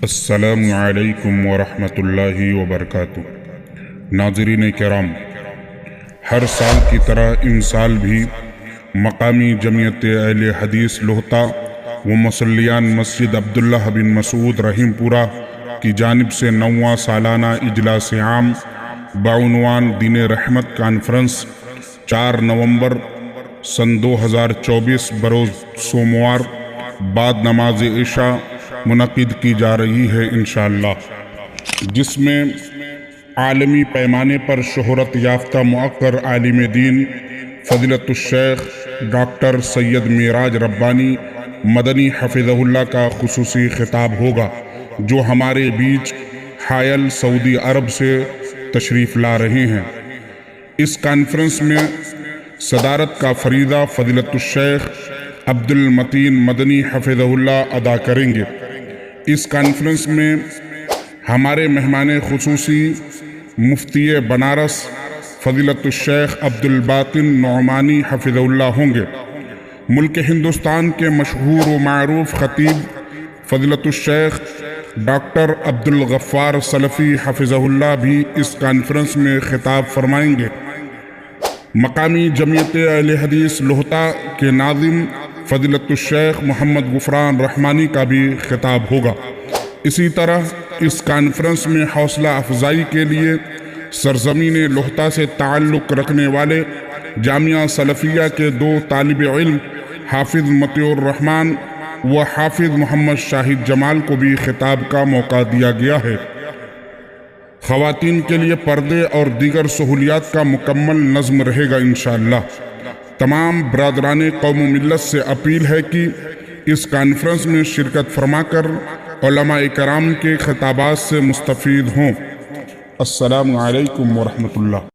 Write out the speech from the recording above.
السلام علیکم ورحمۃ اللہ وبرکاتہ۔ ناظرین کرام، ہر سال کی طرح ان سال بھی مقامی جمعیت اہل حدیث لوہتا و مصلیان مسجد عبداللہ بن مسعود رحیم پورہ کی جانب سے 9واں سالانہ اجلاس عام بعنوان دین رحمت کانفرنس 4 نومبر سن 2024 بروز سوموار بعد نماز عشاء منعقد کی جا رہی ہے انشاءاللہ، جس میں عالمی پیمانے پر شہرت یافتہ مؤثر عالم دین فضیلت الشیخ ڈاکٹر سید معراج ربانی مدنی حفظہ اللہ کا خصوصی خطاب ہوگا، جو ہمارے بیچ حائل سعودی عرب سے تشریف لا رہے ہیں۔ اس کانفرنس میں صدارت کا فریضہ فضیلت الشیخ عبد المتین مدنی حفظہ اللہ ادا کریں گے۔ اس کانفرنس میں ہمارے مہمان خصوصی مفتی بنارس فضیلت الشیخ عبد الباطن نعمانی حفظہ اللہ ہوں گے۔ ملک ہندوستان کے مشہور و معروف خطیب فضیلت الشیخ ڈاکٹر عبد الغفار سلفی حفظہ اللہ بھی اس کانفرنس میں خطاب فرمائیں گے۔ مقامی جمعیت اہل حدیث لوہتا کے ناظم فضیلت الشیخ محمد غفران رحمانی کا بھی خطاب ہوگا۔ اسی طرح اس کانفرنس میں حوصلہ افزائی کے لیے سرزمین لوہتا سے تعلق رکھنے والے جامعہ سلفیہ کے 2 طالب علم حافظ مطیع الرحمن و حافظ محمد شاہد جمال کو بھی خطاب کا موقع دیا گیا ہے۔ خواتین کے لیے پردے اور دیگر سہولیات کا مکمل نظم رہے گا انشاءاللہ۔ تمام برادران قوم و ملت سے اپیل ہے کہ اس کانفرنس میں شرکت فرما کر علماء کرام کے خطابات سے مستفید ہوں۔ السلام علیکم ورحمۃ اللہ۔